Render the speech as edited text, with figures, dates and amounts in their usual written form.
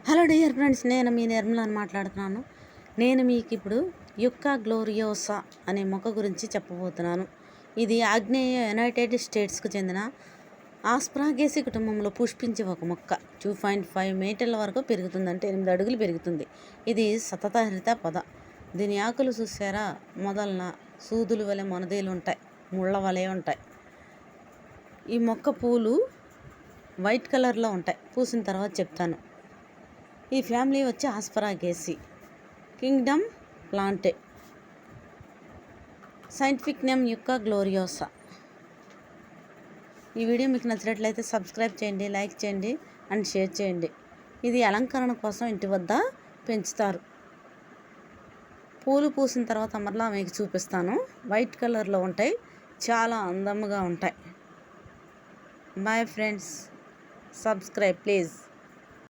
Hello dear friends, నేను మీ నిర్మలాని మాట్లాడుతున్నాను. నేను మీకు ఇప్పుడు యుక్కా గ్లోరియోసా అనే మొక్క గురించి చెప్పబోతున్నాను. ఇది ఆగ్నేయ యునైటెడ్ స్టేట్స్కు చెందిన ఆస్ప్రాగేసి కుటుంబంలో పుష్పించే ఒక మొక్క. 2.5 మీటర్ల వరకు పెరుగుతుంది, అంటే 8 అడుగులు పెరుగుతుంది. ఇది సతతహరిత పొద. దీని ఆకులు చూసారా, మొదలన సూదులు వలె మొనదేలు ఉంటాయి, ముళ్ళ వలె ఉంటాయి. ఈ మొక్క పూలు వైట్ కలర్లో ఉంటాయి. పూసిన తర్వాత చెప్తాను. ఈ ఫ్యామిలీ వచ్చి Asparagaceae kingdom Plantae. Scientific name Yucca gloriosa. ఈ వీడియో మీకు నచ్చినట్లయితే సబ్స్క్రైబ్ చేయండి, లైక్ చేయండి అండ్ షేర్ చేయండి. ఇది అలంకరణ కోసం ఇంటి వద్ద పెంచుతారు. పూలు పూసిన తర్వాత మరలా మీకు చూపిస్తాను. వైట్ కలర్లో ఉంటాయి, చాలా అందంగా ఉంటాయి. Bye friends, subscribe please.